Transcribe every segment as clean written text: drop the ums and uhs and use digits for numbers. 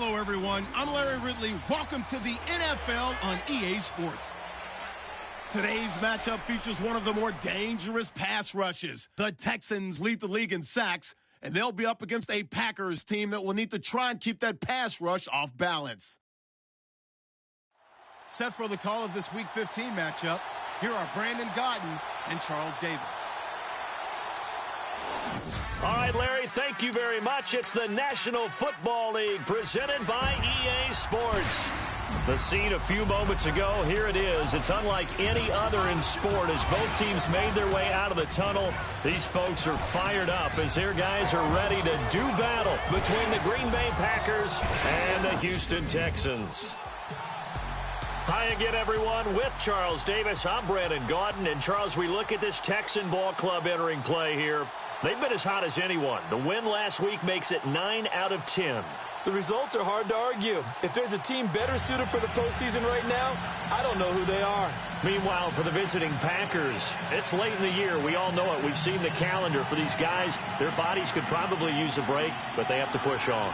Hello, everyone. I'm Larry Ridley. Welcome to the NFL on EA Sports. Today's matchup features one of the more dangerous pass rushes. The Texans lead the league in sacks, and they'll be up against a Packers team that will need to try and keep that pass rush off balance. Set for the call of this Week 15 matchup, here are Brandon Gaudin and Charles Davis. All right, Larry, thank you very much. It's the National Football League presented by EA Sports. The scene a few moments ago, here it is. It's unlike any other in sport as both teams made their way out of the tunnel. These folks are fired up as their guys are ready to do battle between the Green Bay Packers and the Houston Texans. Hi again, everyone. With Charles Davis, I'm Brandon Gaudin. And, Charles, we look at this Texan ball club entering play here. They've been as hot as anyone. The win last week makes it 9 out of 10. The results are hard to argue. If there's a team better suited for the postseason right now, I don't know who they are. Meanwhile, for the visiting Packers, it's late in the year. We all know it. We've seen the calendar for these guys. Their bodies could probably use a break, but they have to push on.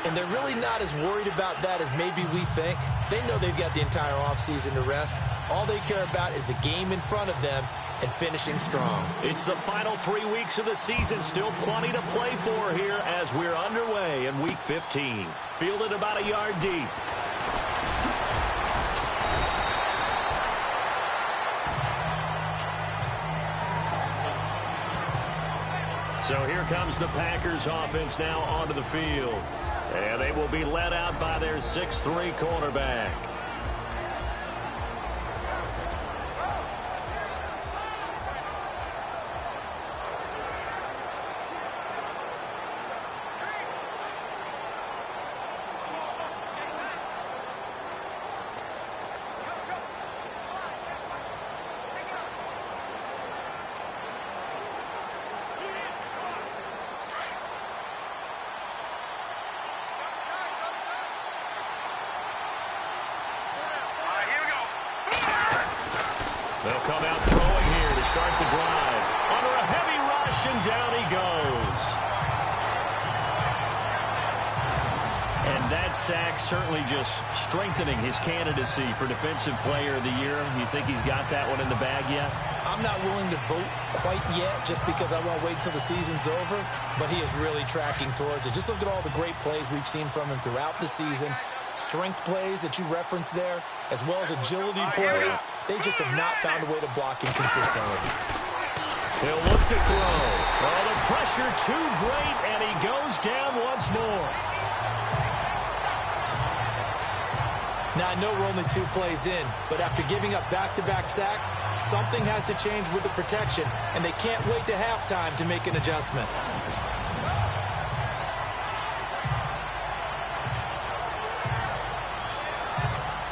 And they're really not as worried about that as maybe we think. They know they've got the entire offseason to rest. All they care about is the game in front of them and finishing strong. It's the final 3 weeks of the season. Still plenty to play for here as we're underway in Week 15. Fielded about a yard deep. So here comes the Packers offense now onto the field. And they will be led out by their 6'3" cornerback. They'll come out throwing here to start the drive. Under a heavy rush, and down he goes. And that sack certainly just strengthening his candidacy for Defensive Player of the Year. You think he's got that one in the bag yet? I'm not willing to vote quite yet just because I won't wait until the season's over, but he is really tracking towards it. Just look at all the great plays we've seen from him throughout the season. Strength plays that you referenced there, as well as agility plays. They just have not found a way to block him consistently. He'll look to throw. Well, the pressure too great, and he goes down once more. Now, I know we're only 2 plays in, but after giving up back-to-back sacks, something has to change with the protection, and they can't wait to halftime to make an adjustment.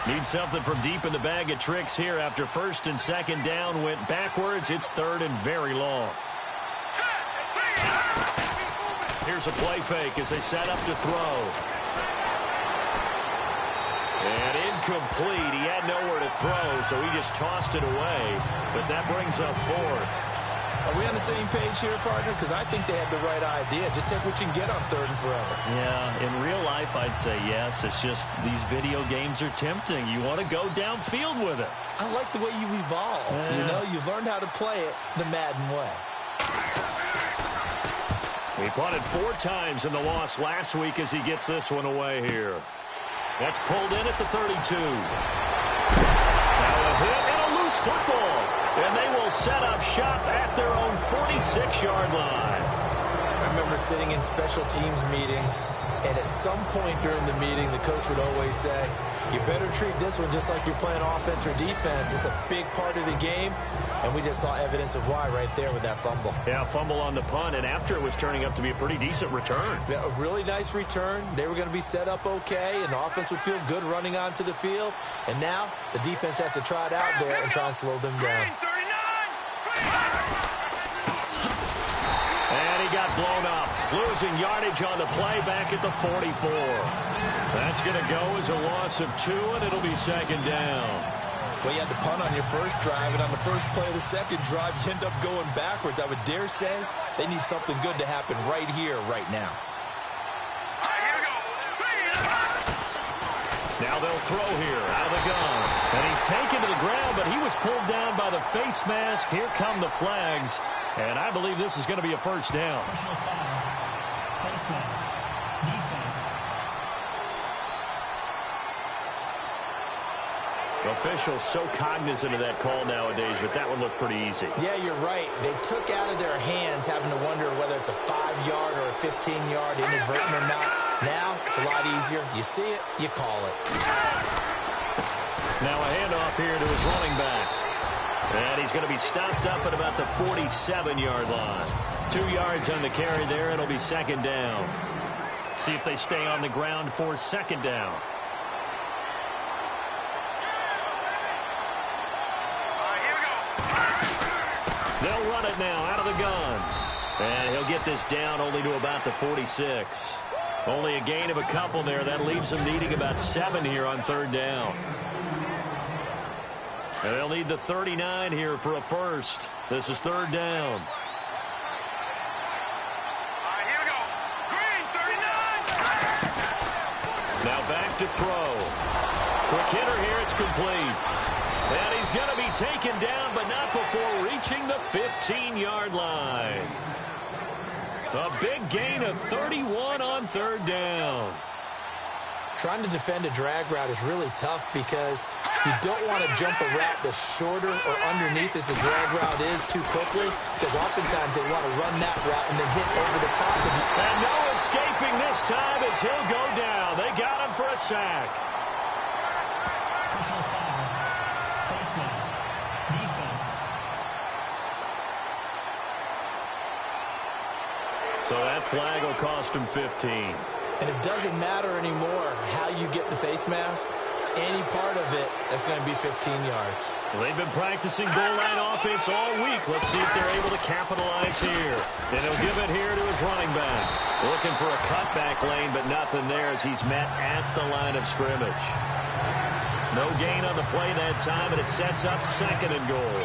Need something from deep in the bag of tricks here after first and second down went backwards. It's third and very long. Here's a play fake as they set up to throw. And incomplete. He had nowhere to throw, so he just tossed it away. But that brings up fourth. Are we on the same page here, partner? Because I think they had the right idea. Just take what you can get on third and forever. Yeah, in real life, I'd say yes. It's just these video games are tempting. You want to go downfield with it. I like the way you evolved. Yeah. You know, you've learned how to play it the Madden way. He punted 4 times in the loss last week as he gets this one away here. That's pulled in at the 32. Now a hit and a loose football. And they will set up shop at their own 46-yard line. I remember sitting in special teams meetings, and at some point during the meeting, the coach would always say, you better treat this one just like you're playing offense or defense. It's a big part of the game, and we just saw evidence of why right there with that fumble. Yeah, fumble on the punt, and after it was turning up to be a pretty decent return. Yeah, a really nice return. They were going to be set up okay, and the offense would feel good running onto the field. And now the defense has to try it out there and try and slow them down. And he got blown up, losing yardage on the play back at the 44. That's going to go as a loss of 2, and it'll be second down. Well, you had to punt on your first drive, and on the first play of the second drive, you end up going backwards. I would dare say they need something good to happen right here, right now. All right, here we go. Now they'll throw here out of the gun. And he's taken to the ground, but he was pulled down by the face mask. Here come the flags. And I believe this is going to be a first down. Personal foul. Face mask. Defense. Officials so cognizant of that call nowadays, but that one looked pretty easy. Yeah, you're right. They took out of their hands having to wonder whether it's a 5-yard or a 15-yard inadvertent or not. Now, it's a lot easier. You see it, you call it. Now a handoff here to his running back. And he's going to be stopped up at about the 47-yard line. 2 yards on the carry there. It'll be second down. See if they stay on the ground for second down. They'll run it now out of the gun. And he'll get this down only to about the 46. Only a gain of a couple there. That leaves them needing about 7 here on third down. And they'll need the 39 here for a first. This is third down. Here we go. Green, 39. Now back to throw. Quick hitter here. It's complete. And he's going to be taken down, but not before reaching the 15-yard line. A big gain of 31 on third down. Trying to defend a drag route is really tough because you don't want to jump a route that's shorter or underneath as the drag route is too quickly, because oftentimes they want to run that route and then hit over the top of you. And no escaping this time as he'll go down. They got him for a sack. Personal foul. Face mask. Defense. So that flag will cost him 15. And it doesn't matter anymore how you get the face mask. Any part of it, that's going to be 15 yards. Well, they've been practicing goal line offense all week. Let's see if they're able to capitalize here. And he'll give it here to his running back. Looking for a cutback lane, but nothing there as he's met at the line of scrimmage. No gain on the play that time, and it sets up second and goal.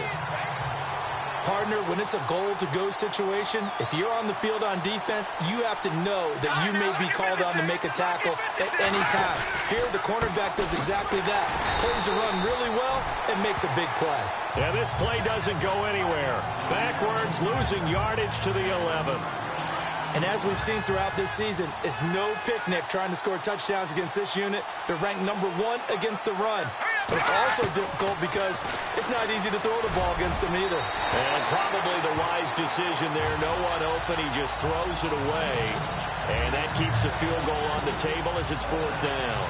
Partner, when it's a goal-to-go situation, if you're on the field on defense, you have to know that you may be called on to make a tackle at any time. Here, the cornerback does exactly that. Plays the run really well and makes a big play. Yeah, this play doesn't go anywhere. Backwards, losing yardage to the 11. And as we've seen throughout this season, it's no picnic trying to score touchdowns against this unit. They're ranked number 1 against the run. But it's also difficult because it's not easy to throw the ball against them either. And probably the wise decision there. No one open. He just throws it away. And that keeps the field goal on the table as it's fourth down.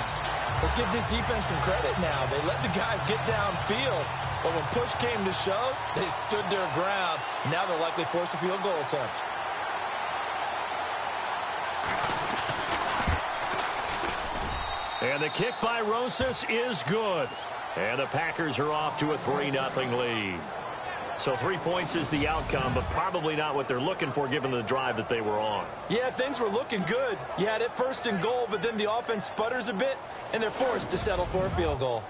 Let's give this defense some credit now. They let the guys get downfield. But when push came to shove, they stood their ground. Now they'll likely force a field goal attempt. And the kick by Rosas is good. And the Packers are off to a 3-0 lead. So 3 points is the outcome, but probably not what they're looking for given the drive that they were on. Yeah, things were looking good. You had it first and goal, but then the offense sputters a bit, and they're forced to settle for a field goal.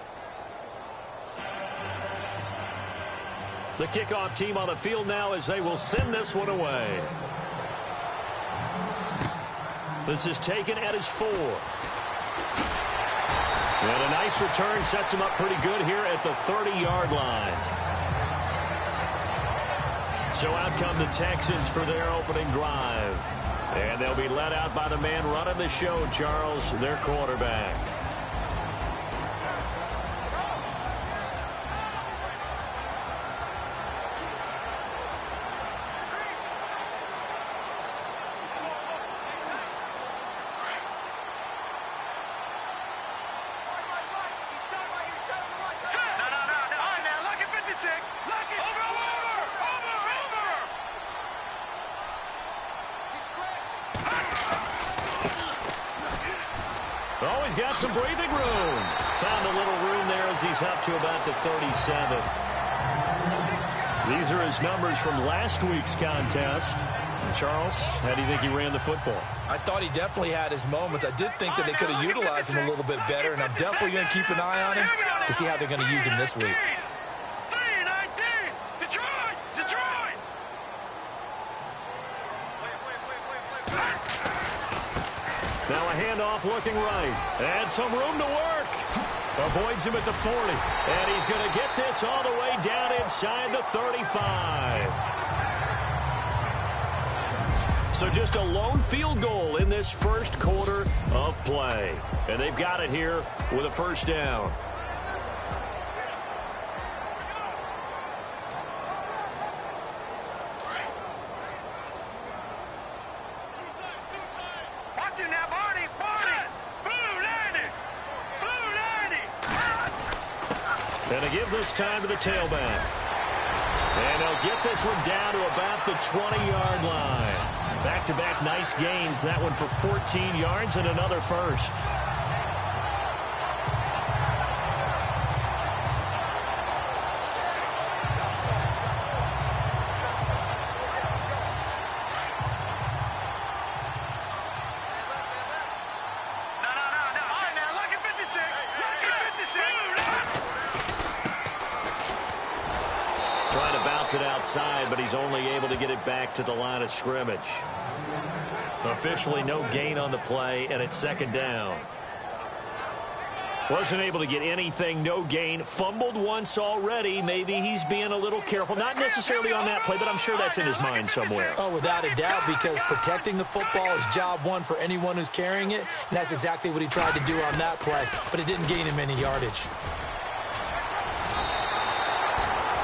The kickoff team on the field now as they will send this one away. This is taken at his 4. And a nice return sets him up pretty good here at the 30-yard line. So out come the Texans for their opening drive. And they'll be led out by the man running the show, Charles, their quarterback. Oh, he's got some breathing room. Found a little room there as he's up to about the 37. These are his numbers from last week's contest. And Charles, how do you think he ran the football? I thought he definitely had his moments. I did think that they could have utilized him a little bit better, and I'm definitely going to keep an eye on him to see how they're going to use him this week. Now a handoff looking right. And some room to work. Avoids him at the 40. And he's going to get this all the way down inside the 35. So just a lone field goal in this first quarter of play. And they've got it here with a first down. Watch it now, Barney. Blue 90. And they give this time to the tailback. And they'll get this one down to about the 20-yard line. Back-to-back nice gains. That one for 14 yards and another first. It outside, but he's only able to get it back to the line of scrimmage. Officially no gain on the play, and it's second down. Wasn't able to get anything, no gain. Fumbled once already. Maybe he's being a little careful. Not necessarily on that play, but I'm sure that's in his mind somewhere. Oh, without a doubt, because protecting the football is job one for anyone who's carrying it, and that's exactly what he tried to do on that play, but it didn't gain him any yardage.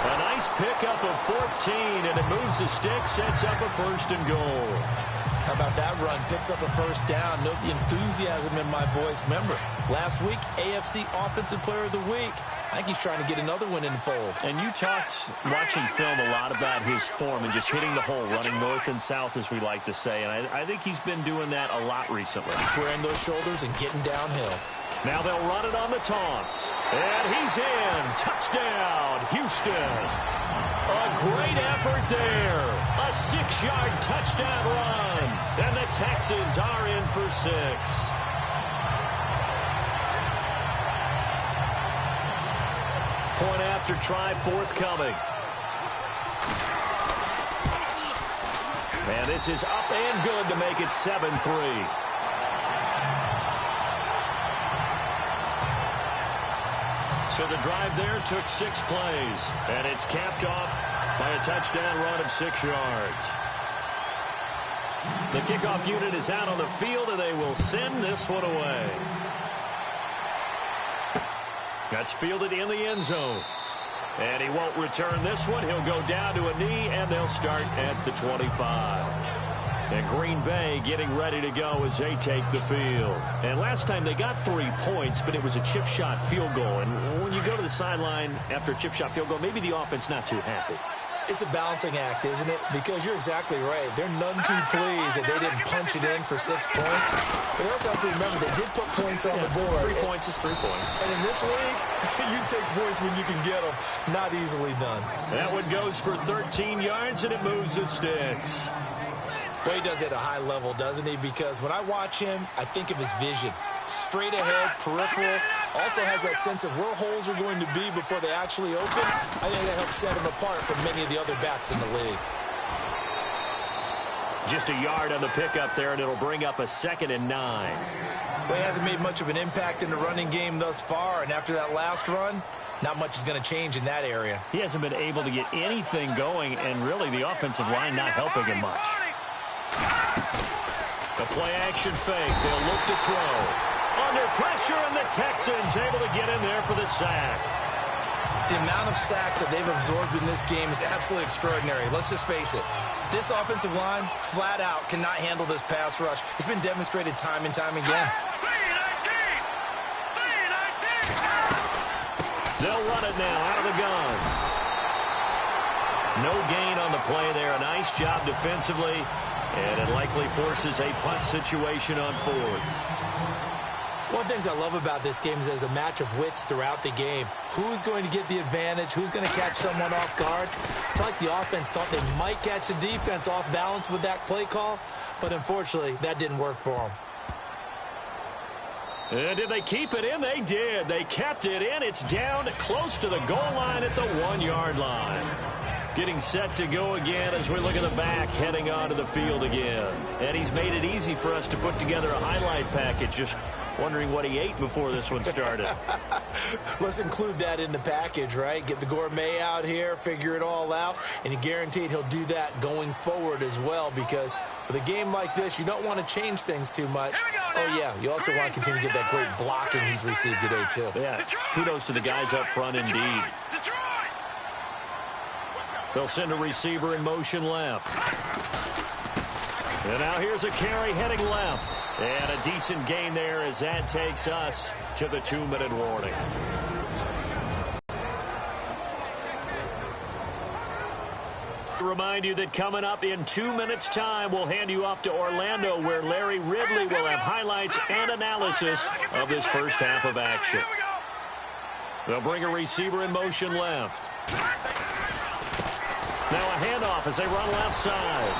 A nice pickup of 14, and it moves the stick, sets up a first and goal. How about that run? Picks up a first down. Note the enthusiasm in my voice. Remember, last week, AFC Offensive Player of the Week. I think he's trying to get another one in the fold. And you talked, watching film, a lot about his form and just hitting the hole, running north and south, as we like to say. And I think he's been doing that a lot recently. Squaring those shoulders and getting downhill. Now they'll run it on the toss. And he's in. Touchdown, Houston. A great effort there. A 6-yard touchdown run. And the Texans are in for 6. Point after try forthcoming. And this is up and good to make it 7-3. So the drive there took 6 plays, and it's capped off by a touchdown run of 6 yards. The kickoff unit is out on the field, and they will send this one away. That's fielded in the end zone. And he won't return this one. He'll go down to a knee, and they'll start at the 25. And Green Bay getting ready to go as they take the field. And last time they got 3 points, but it was a chip shot field goal. And when you go to the sideline after a chip shot field goal, maybe the offense not too happy. It's a balancing act, isn't it? Because you're exactly right. They're none too pleased that they didn't punch it in for 6 points. But you also have to remember they did put points on the board. 3 points is 3 points. And in this league, you take points when you can get them. Not easily done. That one goes for 13 yards, and it moves the sticks. Well, he does it at a high level, doesn't he? Because when I watch him, I think of his vision. Straight ahead, peripheral. Also has that sense of where holes are going to be before they actually open. I think that helps set him apart from many of the other backs in the league. Just a yard on the pickup there, and it'll bring up a 2nd and 9. Well, he hasn't made much of an impact in the running game thus far, and after that last run, not much is going to change in that area. He hasn't been able to get anything going, and really the offensive line not helping him much. The play-action fake. They'll look to throw. Under pressure, and the Texans able to get in there for the sack. The amount of sacks that they've absorbed in this game is absolutely extraordinary. Let's just face it. This offensive line, flat out, cannot handle this pass rush. It's been demonstrated time and time again. They'll run it now out of the gun. No gain on the play there. A nice job defensively. And it likely forces a punt situation on 4th. One of the things I love about this game is there's a match of wits throughout the game. Who's going to get the advantage? Who's going to catch someone off guard? I feel like the offense thought they might catch the defense off balance with that play call, but unfortunately, that didn't work for them. And did they keep it in? They did. They kept it in. It's down close to the goal line at the 1-yard line. Getting set to go again as we look at the back, heading onto the field again. And he's made it easy for us to put together a highlight package. Just wondering what he ate before this one started. Let's include that in the package, right? Get the gourmet out here, figure it all out, and you're guaranteed he'll do that going forward as well, because with a game like this, you don't want to change things too much. Oh, yeah, you also want to continue to get that great blocking he's received today, too. Yeah, kudos to the guys up front indeed. They'll send a receiver in motion left. And now here's a carry heading left. And a decent gain there as that takes us to the 2-minute warning. Remind you that coming up in 2 minutes' time, we'll hand you off to Orlando, where Larry Ridley will have highlights and analysis of this first half of action. They'll bring a receiver in motion left. Now a handoff as they run left side.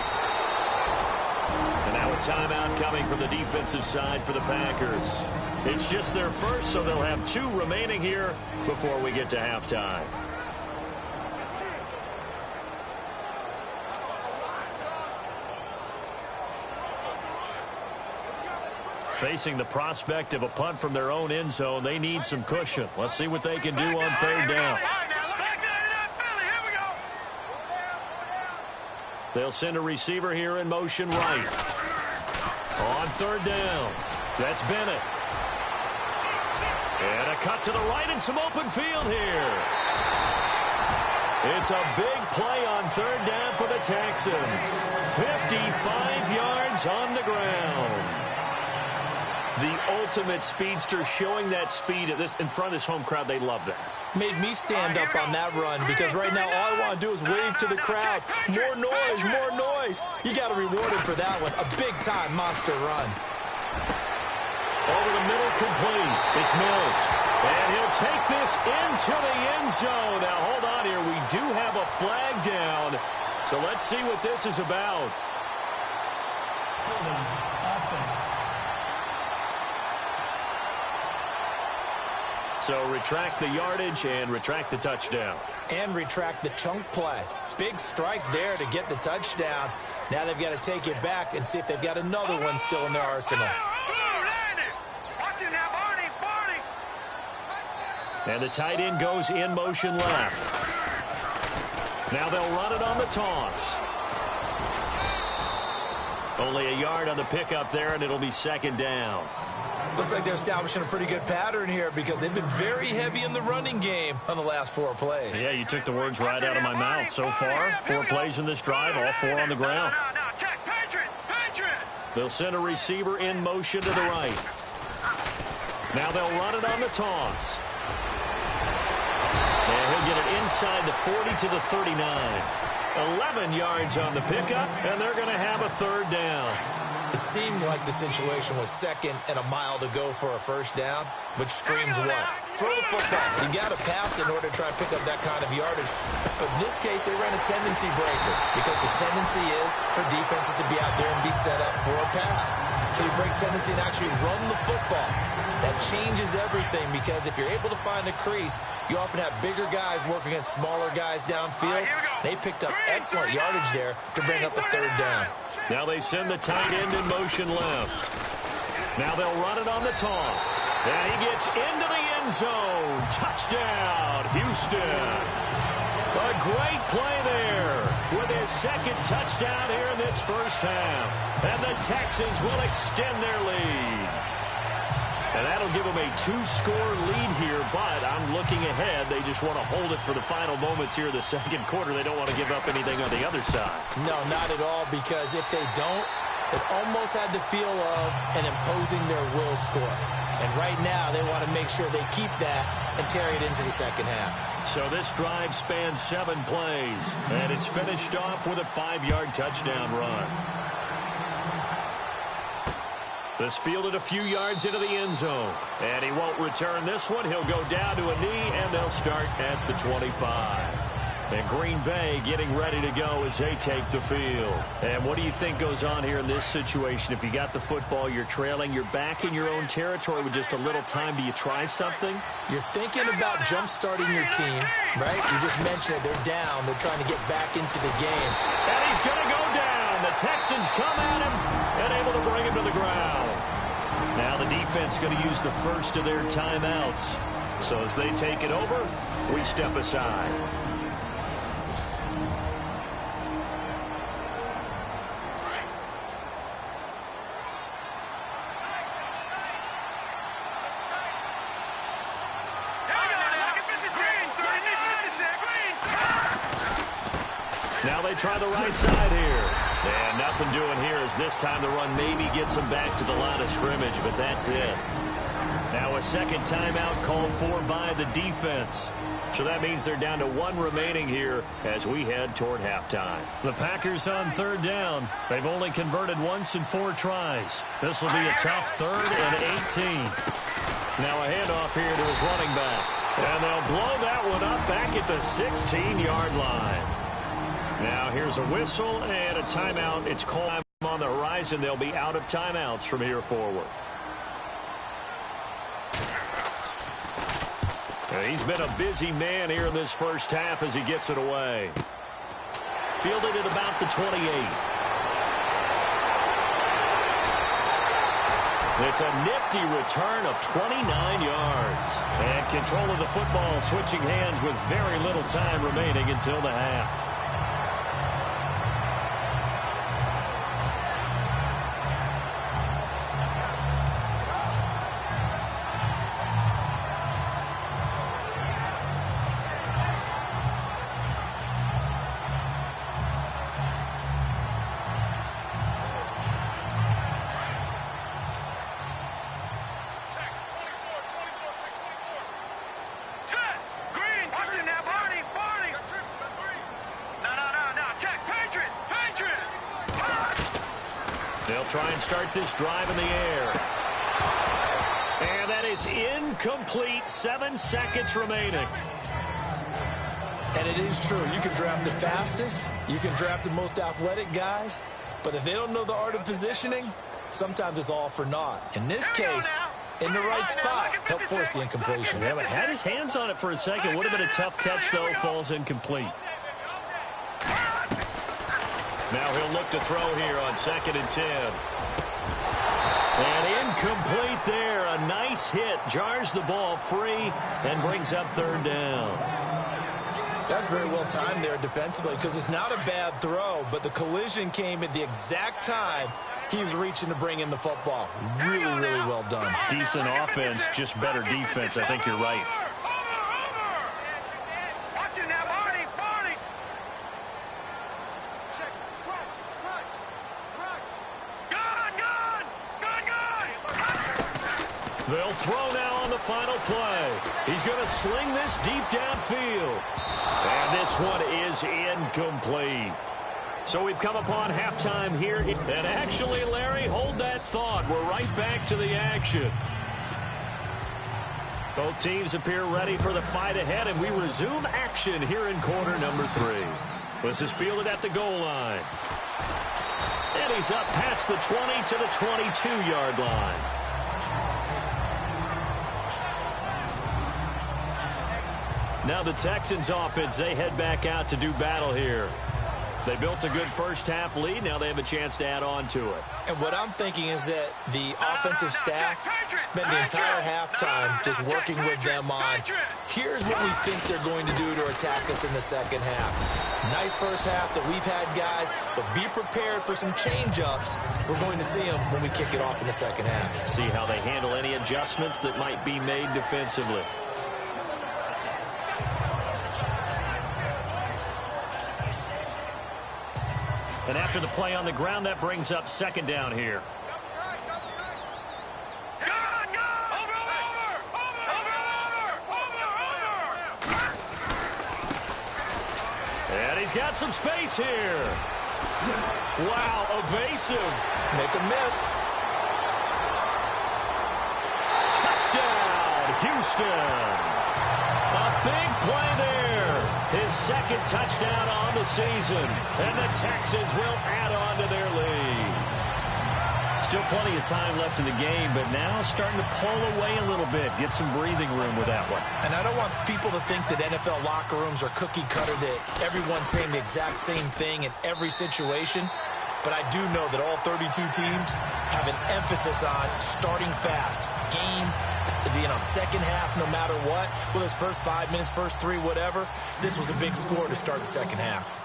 And now a timeout coming from the defensive side for the Packers. It's just their first, so they'll have 2 remaining here before we get to halftime. Facing the prospect of a punt from their own end zone, they need some cushion. Let's see what they can do on third down. They'll send a receiver here in motion right. On third down, that's Bennett. And a cut to the right and some open field here. It's a big play on third down for the Texans. 55 yards on the ground. The ultimate speedster, showing that speed in front of this home crowd. They love that. Made me stand up on that run, because right now all I want to do is wave to the crowd. More noise, more noise. You got to reward him for that one. A big-time monster run. Over the middle, complete. It's Mills. And he'll take this into the end zone. Now, hold on here. We do have a flag down. So let's see what this is about. So retract the yardage and retract the touchdown. And retract the chunk play. Big strike there to get the touchdown. Now they've got to take it back and see if they've got another one still in their arsenal. And the tight end goes in motion left. Now they'll run it on the toss. Only a yard on the pickup there, and it'll be second down. Looks like they're establishing a pretty good pattern here, because they've been very heavy in the running game on the last 4 plays. Yeah, you took the words right out of my mouth. So far, 4 plays in this drive, all 4 on the ground. They'll send a receiver in motion to the right. Now they'll run it on the toss. And he'll get it inside the 40 to the 39. 11 yards on the pickup, and they're going to have a third down. It seemed like the situation was second and a mile to go for a first down, which screams what? Throw the football. You got to pass in order to try and pick up that kind of yardage. But in this case, they ran a tendency breaker, because the tendency is for defenses to be out there and be set up for a pass. So you break tendency and actually run the football. That changes everything, because if you're able to find a crease, you often have bigger guys working against smaller guys downfield. They picked up excellent yardage there to bring up the third down. Now they send the tight end in motion left. Now they'll run it on the toss. And he gets into the end zone. Touchdown, Houston. A great play there with his second touchdown here in this first half. And the Texans will extend their lead. And that'll give them a 2-score lead here, but I'm looking ahead. They just want to hold it for the final moments here in the second quarter. They don't want to give up anything on the other side. No, not at all, because if they don't, it almost had the feel of an imposing their will score. And right now, they want to make sure they keep that and carry it into the second half. So this drive spans 7 plays, and it's finished off with a 5-yard touchdown run. This fielded a few yards into the end zone. And he won't return this one. He'll go down to a knee, and they'll start at the 25. And Green Bay getting ready to go as they take the field. And what do you think goes on here in this situation? If you got the football, you're trailing, you're back in your own territory with just a little time. Do you try something? You're thinking about jump-starting your team, right? You just mentioned it. They're down. They're trying to get back into the game. And he's going to go down. The Texans come at him and able to bring him to the ground. Now the defense going to use the first of their timeouts. So as they take it over, we step aside. Now they try the right side here. And nothing doing here as this time the run maybe gets them back to the line of scrimmage, but that's it. Now a second timeout called for by the defense. So that means they're down to one remaining here as we head toward halftime. The Packers on third down. They've only converted once in 4 tries. This will be a tough 3rd and 18. Now a handoff here to his running back. And they'll blow that one up back at the 16-yard line. Now here's a whistle and a timeout. It's called on the horizon. They'll be out of timeouts from here forward. And he's been a busy man here in this first half as he gets it away. Fielded at about the 28. It's a nifty return of 29 yards. And control of the football switching hands with very little time remaining until the half. They'll try and start this drive in the air. And that is incomplete. 7 seconds remaining. And it is true. You can draft the fastest. You can draft the most athletic guys. But if they don't know the art of positioning, sometimes it's all for naught. In this case, in the right spot, helped force the incompletion. Yeah, but had his hands on it for a second. Would have been a tough catch, though. Falls incomplete. Now he'll look to throw here on 2nd and 10. And incomplete there. A nice hit. Jars the ball free and brings up 3rd down. That's very well timed there defensively because it's not a bad throw, but the collision came at the exact time he was reaching to bring in the football. Really, really well done. Decent offense, just better defense. I think you're right. They'll throw now on the final play. He's going to sling this deep downfield. And this one is incomplete. So we've come upon halftime here. And actually, Larry, hold that thought. We're right back to the action. Both teams appear ready for the fight ahead, and we resume action here in quarter number 3. This is fielded at the goal line. And he's up past the 20 to the 22-yard line. Now the Texans offense, they head back out to do battle here. They built a good first half lead. Now they have a chance to add on to it. And what I'm thinking is that the offensive staff spent the entire halftime just working with them on, here's what we think they're going to do to attack us in the second half. Nice first half that we've had, guys, but be prepared for some change-ups. We're going to see them when we kick it off in the second half. See how they handle any adjustments that might be made defensively. And after the play on the ground, that brings up 2nd down here. And he's got some space here. Wow, evasive. Make a miss. Touchdown, Houston. A big play there. His second touchdown on the season. And the Texans will add on to their lead. Still plenty of time left in the game, but now starting to pull away a little bit. Get some breathing room with that one. And I don't want people to think that NFL locker rooms are cookie cutter, that everyone's saying the exact same thing in every situation. But I do know that all 32 teams have an emphasis on starting fast. Game, second half, no matter what. Whether it's first 5 minutes, first 3, whatever. This was a big score to start the second half.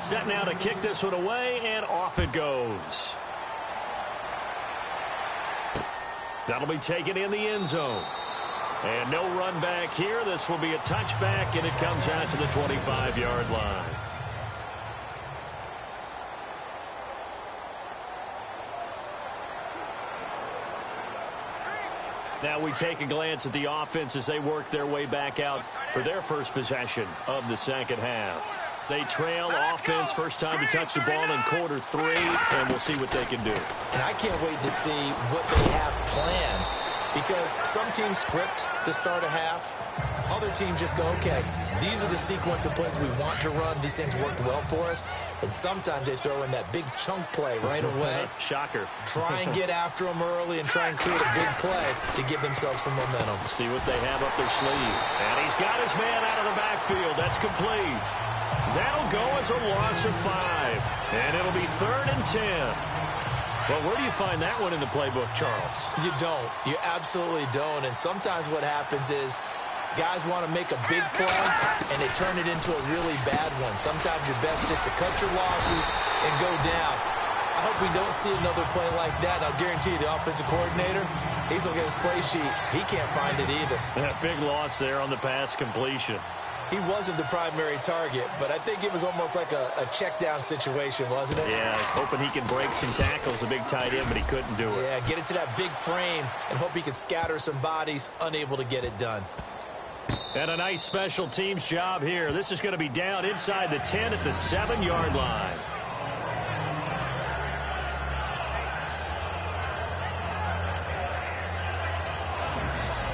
Set now to kick this one away, and off it goes. That'll be taken in the end zone. And no run back here. This will be a touchback, and it comes out to the 25-yard line. Now we take a glance at the offense as they work their way back out for their first possession of the second half. They trail offense, first time to touch the ball in quarter 3, and we'll see what they can do. And I can't wait to see what they have planned, because some teams script to start a half. Other teams just go, okay, these are the sequence of plays we want to run. These things worked well for us. And sometimes they throw in that big chunk play right away. Shocker. Try and get after them early and try and create a big play to give themselves some momentum. See what they have up their sleeve. And he's got his man out of the backfield. That's complete. That'll go as a loss of 5. And it'll be 3rd and 10. Well, where do you find that one in the playbook, Charles? You don't. You absolutely don't. And sometimes what happens is guys want to make a big play, and they turn it into a really bad one. Sometimes you're best just to cut your losses and go down. I hope we don't see another play like that. And I'll guarantee you the offensive coordinator, he's looking at his play sheet. He can't find it either. That big loss there on the pass completion. He wasn't the primary target, but I think it was almost like a check down situation, wasn't it? Yeah, hoping he can break some tackles, a big tight end, but he couldn't do it. Yeah, get it to that big frame and hope he can scatter some bodies, unable to get it done. And a nice special teams job here. This is going to be down inside the 10 at the 7-yard line.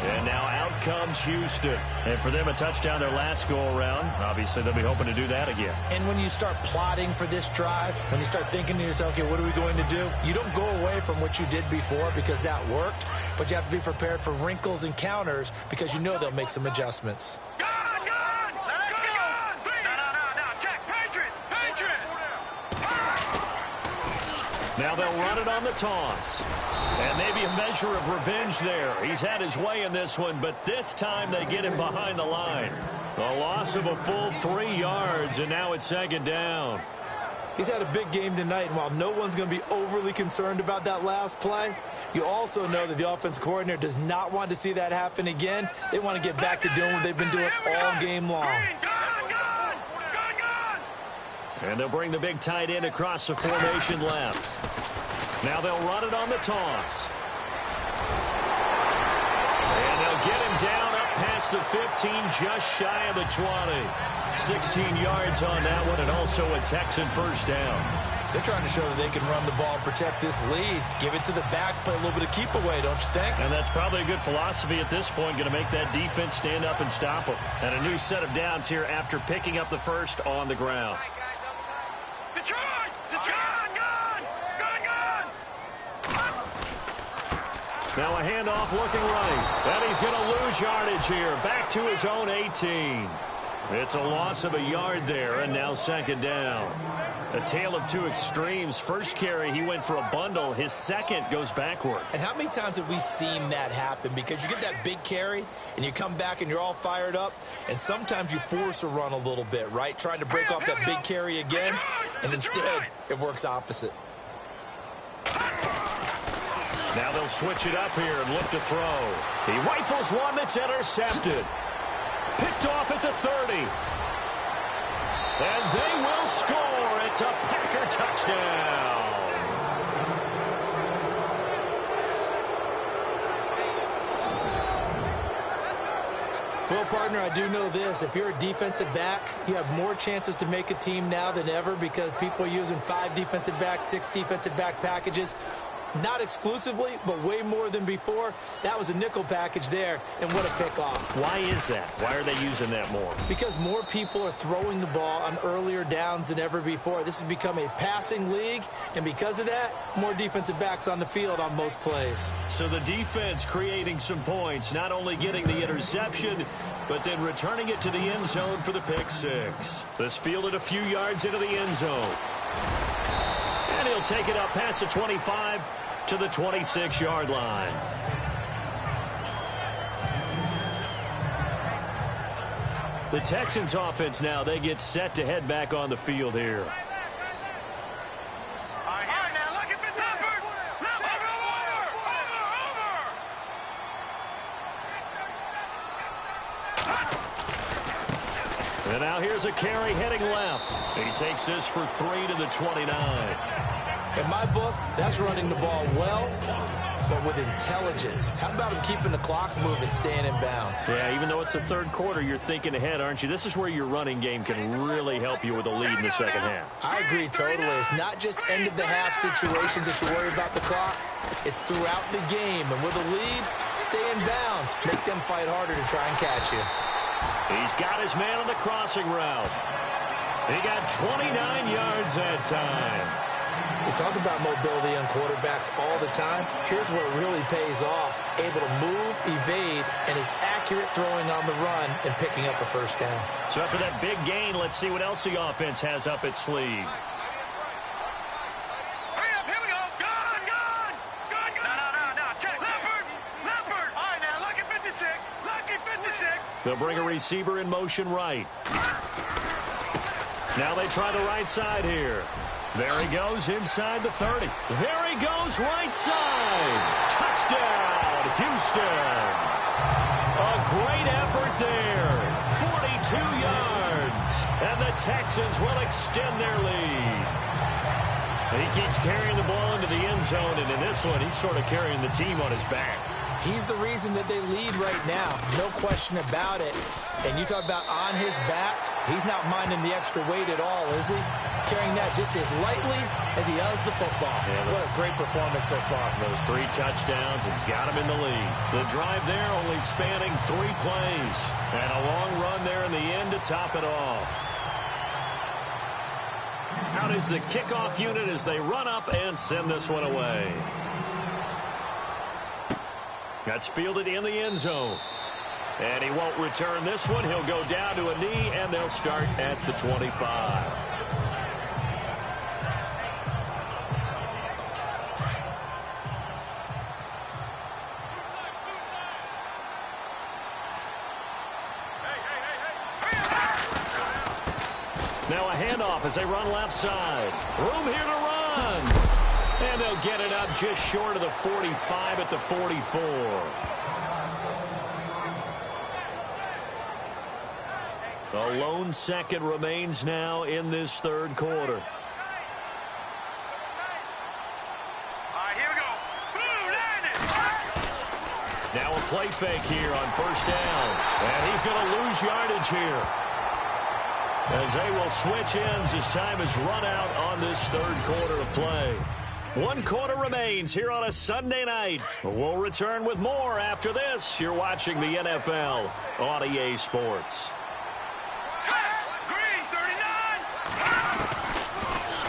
And now out comes Houston. And for them, a touchdown their last go-around. Obviously, they'll be hoping to do that again. And when you start plotting for this drive, when you start thinking to yourself, okay, what are we going to do? You don't go away from what you did before because that worked, but you have to be prepared for wrinkles and counters because you know they'll make some adjustments. Let's go! No, check. Patriot! Now they'll run it on the toss. And maybe a measure of revenge there. He's had his way in this one, but this time they get him behind the line. A loss of a full 3 yards, and now it's 2nd down. He's had a big game tonight, and while no one's going to be overly concerned about that last play, you also know that the offensive coordinator does not want to see that happen again. They want to get back to doing what they've been doing all game long. And they'll bring the big tight end across the formation left. Now they'll run it on the toss. And they'll get him down up past the 15, just shy of the 20. 16 yards on that one, and also a Texan first down. They're trying to show that they can run the ball and protect this lead. Give it to the backs, play a little bit of keep away, don't you think? And that's probably a good philosophy at this point, going to make that defense stand up and stop them. And a new set of downs here after picking up the first on the ground. Now a handoff looking right. And he's going to lose yardage here. Back to his own 18. It's a loss of a yard there, and now 2nd down. A tale of two extremes. First carry, he went for a bundle. His second goes backward. And how many times have we seen that happen? Because you get that big carry, and you come back, and you're all fired up, and sometimes you force a run a little bit, right? Trying to break off that big carry again, and instead, it works opposite. Now they'll switch it up here and look to throw. He rifles one that's intercepted. Picked off at the 30. And they will score. It's a Packer touchdown. Well, partner, I do know this. If you're a defensive back, you have more chances to make a team now than ever because people are using 5 defensive backs, 6 defensive back packages. Not exclusively, but way more than before. That was a nickel package there, and what a pickoff. Why is that? Why are they using that more? Because more people are throwing the ball on earlier downs than ever before. This has become a passing league, and because of that, more defensive backs on the field on most plays. So the defense creating some points, not only getting the interception, but then returning it to the end zone for the pick six. This fielded a few yards into the end zone. And he'll take it up past the 25 to the 26-yard line. The Texans offense now, they get set to head back on the field here. And now here's a carry heading left. He takes this for 3 to the 29. In my book, that's running the ball well, but with intelligence. How about him keeping the clock moving, staying in bounds? Yeah, even though it's the third quarter, you're thinking ahead, aren't you? This is where your running game can really help you with a lead in the second half. I agree totally. It's not just end-of-the-half situations that you worry about the clock. It's throughout the game. And with a lead, stay in bounds. Make them fight harder to try and catch you. He's got his man on the crossing route. He got 29 yards that time. You talk about mobility on quarterbacks all the time. Here's where it really pays off. Able to move, evade, and is accurate throwing on the run and picking up a first down. So after that big gain, let's see what else the offense has up its sleeve. They'll bring a receiver in motion right. Now they try the right side here. There he goes inside the 30. There he goes right side. Touchdown, Houston. A great effort there. 42 yards. And the Texans will extend their lead. And he keeps carrying the ball into the end zone, and in this one, he's sort of carrying the team on his back. He's the reason that they lead right now. No question about it. And you talk about on his back, he's not minding the extra weight at all, is he? Carrying that just as lightly as he does the football. Yeah, what a great performance so far. Those 3 touchdowns, it's got him in the lead. The drive there only spanning 3 plays. And a long run there in the end to top it off. Out is the kickoff unit as they run up and send this one away. That's fielded in the end zone. And he won't return this one. He'll go down to a knee, and they'll start at the 25. Now a handoff as they run left side. Room here to run. And they'll get it up just short of the 45 at the 44. A lone second remains now in this third quarter. All right, here we go. Boom, landed. Now a play fake here on first down. And he's going to lose yardage here, as they will switch ends as time is run out on this third quarter of play. 1 quarter remains here on a Sunday night. We'll return with more after this. You're watching the NFL on EA Sports. Green, 39.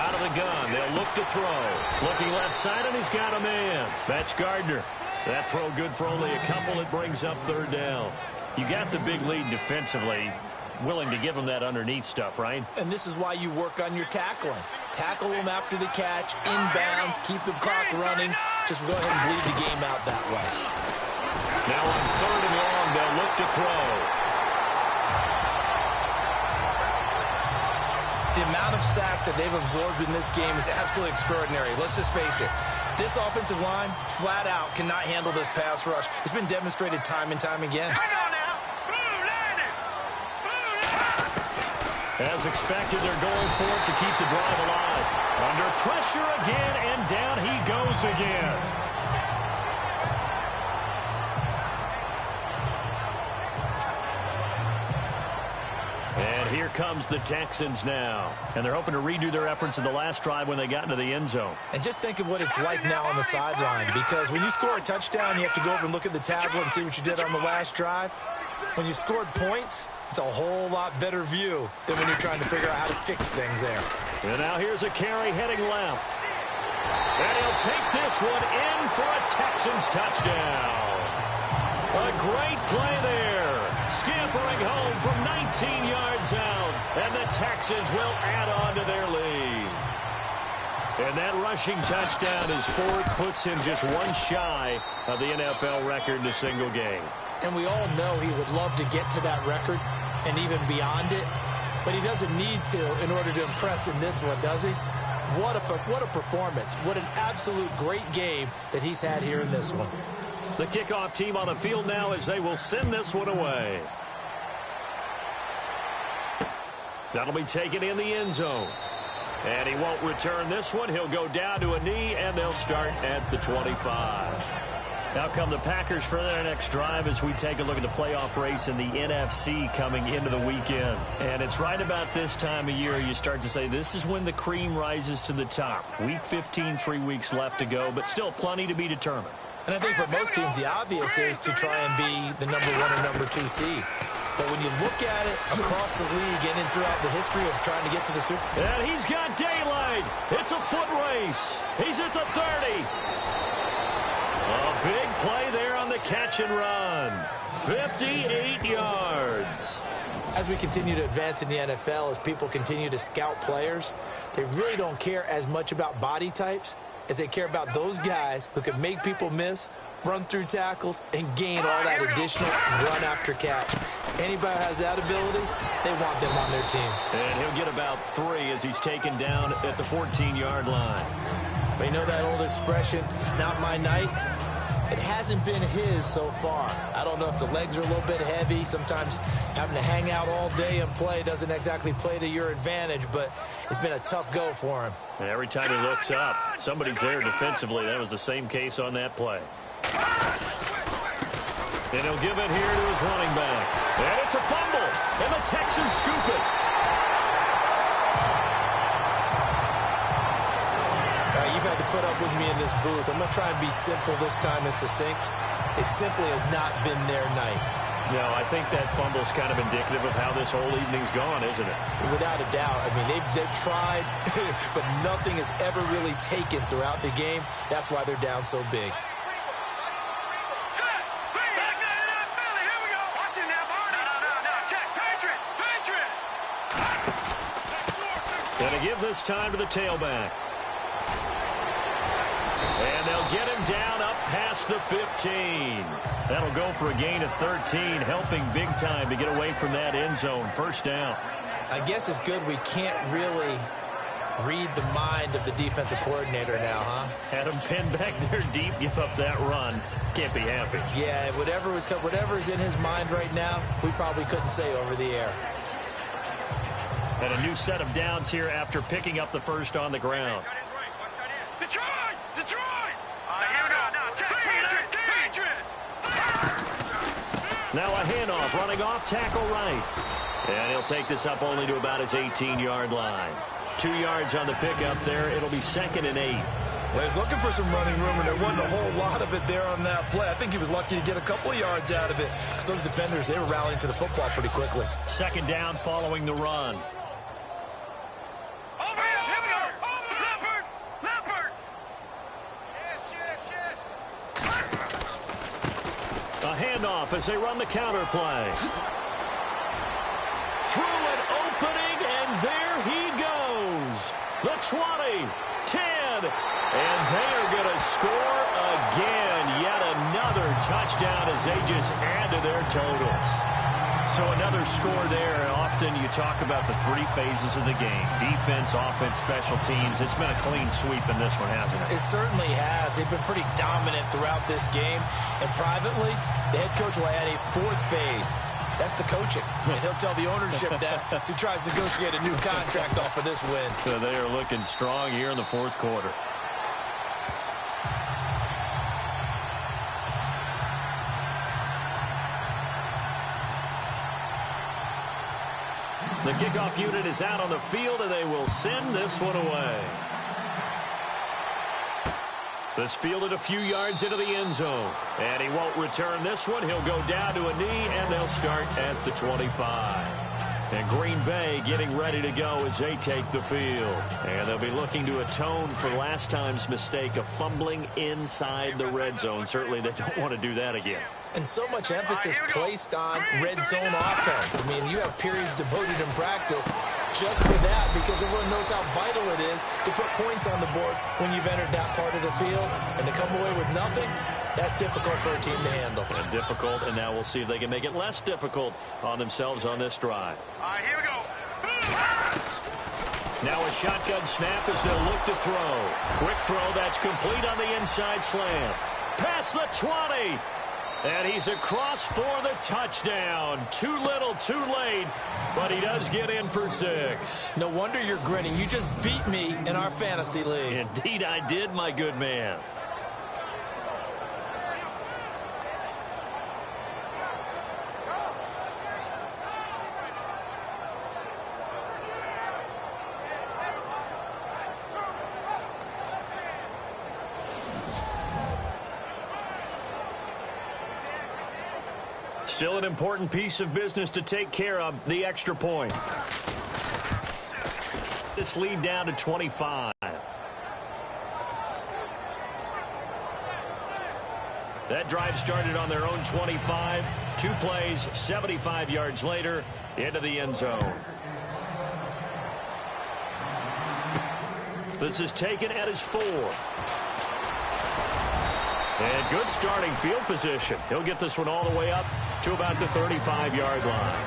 Out of the gun, they'll look to throw. Looking left side, and he's got a man. That's Gardner. That throw good for only a couple. It brings up third down. You got the big lead defensively. Willing to give them that underneath stuff, right? And this is why you work on your tackling. Tackle them after the catch, inbounds, keep the clock running. Just go ahead and bleed the game out that way. Now on 3rd and long, they'll look to throw. The amount of sacks that they've absorbed in this game is absolutely extraordinary. Let's just face it. This offensive line, flat out, cannot handle this pass rush. It's been demonstrated time and time again. Hang on now. Boom, landed. As expected, they're going for it to keep the drive alive. Under pressure again, and down he goes again. And Here comes the Texans now. And they're hoping to redo their efforts in the last drive when they got into the end zone. And just think of what it's like now on the sideline, because when you score a touchdown, you have to go over and look at the tablet and see what you did on the last drive. When you scored points, it's a whole lot better view than when you're trying to figure out how to fix things there. And now here's a carry heading left. And he'll take this one in for a Texans touchdown. A great play there. Scampering home from 19 yards out. And the Texans will add on to their lead. And that rushing touchdown is fourth, puts him just one shy of the NFL record in a single game. And we all know he would love to get to that record and even beyond it. But he doesn't need to in order to impress in this one, does he? What a performance. What an absolute great game that he's had here in this one. The kickoff team on the field now as they will send this one away. That'll be taken in the end zone. And he won't return this one. He'll go down to a knee, and they'll start at the 25. Now come the Packers for their next drive as we take a look at the playoff race in the NFC coming into the weekend. And it's right about this time of year you start to say this is when the cream rises to the top. Week 15, 3 weeks left to go, but still plenty to be determined. And I think for most teams, the obvious is to try and be the number 1 or number 2 seed. But when you look at it across the league and throughout the history of trying to get to the Super Bowl. And he's got daylight. It's a foot race. He's at the 30. A big play there on the catch and run. 58 yards. As we continue to advance in the NFL, as people continue to scout players, they really don't care as much about body types as they care about those guys who can make people miss, run through tackles, and gain all that additional run after catch. Anybody who has that ability, they want them on their team. And he'll get about 3 as he's taken down at the 14-yard line. But you know that old expression, it's not my night? It hasn't been his so far. I don't know if the legs are a little bit heavy. Sometimes having to hang out all day and play doesn't exactly play to your advantage, but it's been a tough go for him. And every time he looks up, somebody's there defensively. That was the same case on that play. And he'll give it here to his running back. And it's a fumble, and the Texans scoop it. You've had to put up with me in this booth. I'm going to try and be simple this time and succinct. It simply has not been their night. No, I think that fumble's kind of indicative of how this whole evening's gone, isn't it? Without a doubt. I mean, they've tried, but nothing has ever really taken throughout the game. That's why they're down so big. Gonna give this time to the tailback. And they'll get him down up past the 15. That'll go for a gain of 13, helping big time to get away from that end zone. First down. I guess it's good we can't really read the mind of the defensive coordinator now, huh? Had him pinned back there deep, give up that run. Can't be happy. Yeah, whatever's in his mind right now, we probably couldn't say over the air. And a new set of downs here after picking up the first on the ground. Detroit! Now a handoff, running off, tackle right. And he'll take this up only to about his 18-yard line. 2 yards on the pickup there. It'll be 2nd and 8. Well, he's looking for some running room, and there wasn't a whole lot of it there on that play. I think he was lucky to get a couple of yards out of it. Because those defenders, they were rallying to the football pretty quickly. 2nd down following the run. A handoff as they run the counter play. Through an opening, and there he goes. The 20, 10, and they are going to score again. Yet another touchdown as they just add to their totals. So another score there. Often you talk about the 3 phases of the game. Defense, offense, special teams. It's been a clean sweep in this one, hasn't it? It certainly has. They've been pretty dominant throughout this game. And privately, the head coach will add a 4th phase. That's the coaching. And he'll tell the ownership that as he tries to negotiate a new contract off of this win. So they are looking strong here in the 4th quarter. The kickoff unit is out on the field, and they will send this one away. This fielded a few yards into the end zone. And he won't return this one. He'll go down to a knee, and they'll start at the 25. And Green Bay getting ready to go as they take the field. And they'll be looking to atone for last time's mistake of fumbling inside the red zone. Certainly they don't want to do that again. And so much emphasis placed on red zone offense. I mean, you have periods devoted in practice just for that because everyone knows how vital it is to put points on the board when you've entered that part of the field. And to come away with nothing, that's difficult for a team to handle. And difficult, and now we'll see if they can make it less difficult on themselves on this drive. All right, here we go. Now a shotgun snap as they'll look to throw. Quick throw that's complete on the inside slant. Past the 20. And he's across for the touchdown. Too little, too late, but he does get in for 6. No wonder you're grinning. You just beat me in our fantasy league. Indeed I did, my good man. Still an important piece of business to take care of, the extra point. This lead down to 25. That drive started on their own 25. 2 plays, 75 yards later, into the end zone. This is taken at his 4. And good starting field position. He'll get this one all the way up to about the 35-yard line.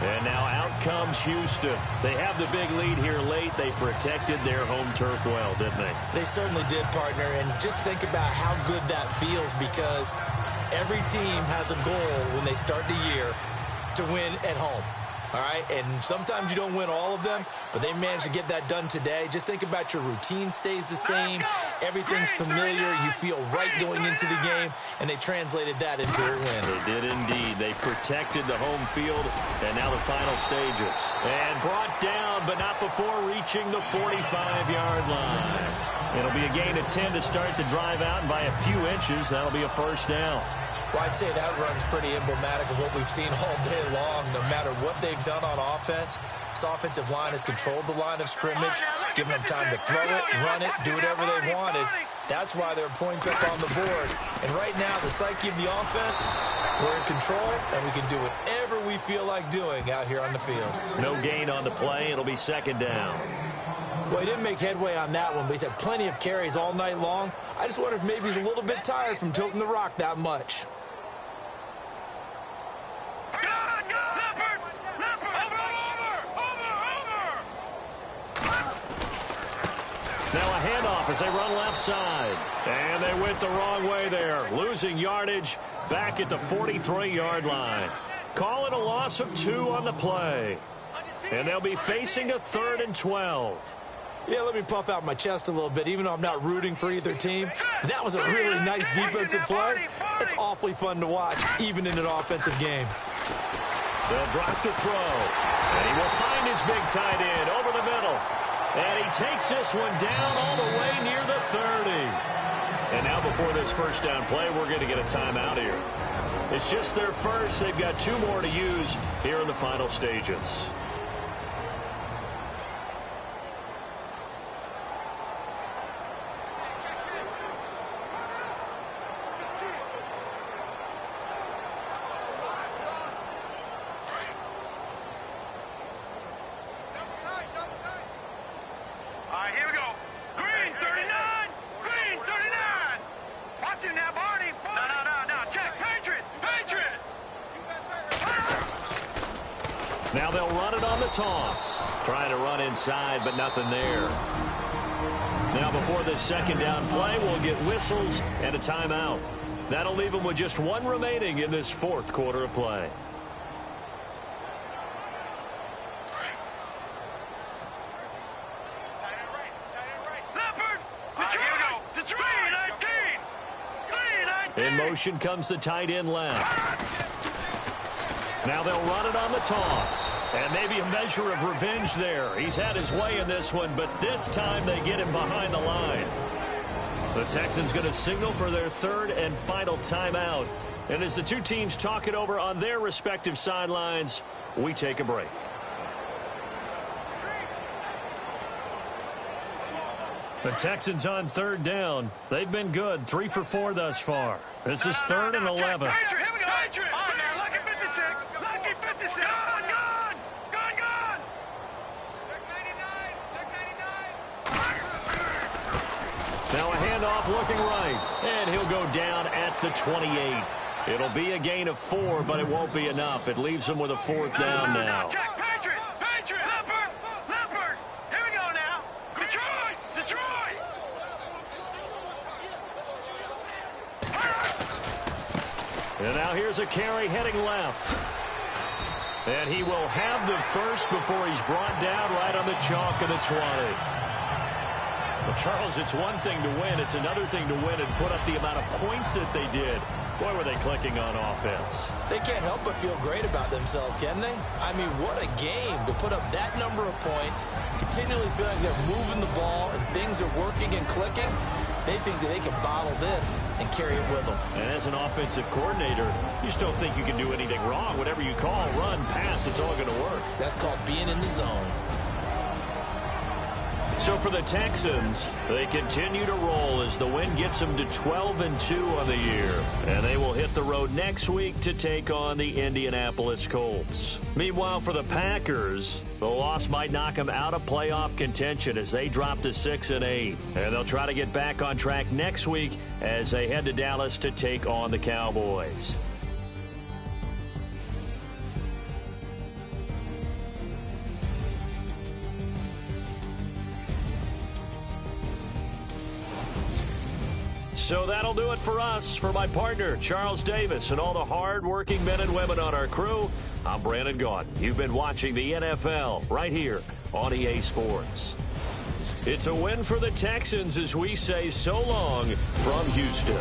And now out comes Houston. They have the big lead here late. They protected their home turf well, didn't they? They certainly did, partner. And just think about how good that feels because every team has a goal when they start the year to win at home. All right, and sometimes you don't win all of them, but they managed to get that done today. Just think about your routine stays the same. Everything's familiar. You feel right going into the game, and they translated that into a win. They did indeed. They protected the home field, and now the final stages. And brought down, but not before reaching the 45-yard line. It'll be a gain of 10 to start the drive out, and by a few inches, that'll be a first down. Well, I'd say that run's pretty emblematic of what we've seen all day long. No matter what they've done on offense, this offensive line has controlled the line of scrimmage, given them time to throw it, run it, do whatever they wanted. That's why there are points up on the board. And right now, the psyche of the offense, we're in control, and we can do whatever we feel like doing out here on the field. No gain on the play. It'll be second down. Well, he didn't make headway on that one, but he's had plenty of carries all night long. I just wonder if maybe he's a little bit tired from tilting the rock that much. Now a handoff as they run left side. And they went the wrong way there. Losing yardage back at the 43-yard line. Call it a loss of 2 on the play. And they'll be facing a 3rd and 12. Yeah, let me puff out my chest a little bit, even though I'm not rooting for either team. That was a really nice defensive play. It's awfully fun to watch, even in an offensive game. They'll drop to throw. And he will find his big tight end over the middle. And he takes this one down all the way near the 30. And now before this first down play, we're going to get a timeout here. It's just their first. They've got 2 more to use here in the final stages. Now they'll run it on the toss. Trying to run inside, but nothing there. Now before this second down play, we'll get whistles and a timeout. That'll leave them with just 1 remaining in this 4th quarter of play. In motion comes the tight end left. Now they'll run it on the toss. And maybe a measure of revenge there. He's had his way in this one, but this time they get him behind the line. The Texans going to signal for their third and final timeout. And as the two teams talk it over on their respective sidelines, we take a break. The Texans on third down. They've been good, 3 for 4 thus far. This is 3rd and 11. Patriot, here we go. Patriot. Oh, now, lucky 56. Lucky 56. Gone. Check 99. Now a handoff looking right. And he'll go down at the 28. It'll be a gain of 4, but it won't be enough. It leaves them with a 4th down now. Check Patriot. Leopard. Here we go now. Detroit. And now here's a carry heading left. And he will have the first before he's brought down right on the chalk of the 20. Well, Charles, it's one thing to win. It's another thing to win and put up the amount of points that they did. Boy, were they clicking on offense. They can't help but feel great about themselves, can they? I mean, what a game to put up that number of points, continually feeling they're moving the ball and things are working and clicking. They think that they can bottle this and carry it with them. And as an offensive coordinator, you just don't think you can do anything wrong. Whatever you call, run, pass, it's all going to work. That's called being in the zone. So for the Texans, they continue to roll as the win gets them to 12-2 on the year. And they will hit the road next week to take on the Indianapolis Colts. Meanwhile, for the Packers, the loss might knock them out of playoff contention as they drop to 6-8. And they'll try to get back on track next week as they head to Dallas to take on the Cowboys. So that'll do it for us. For my partner, Charles Davis, and all the hard-working men and women on our crew, I'm Brandon Gaudin. You've been watching the NFL right here on EA Sports. It's a win for the Texans as we say so long from Houston.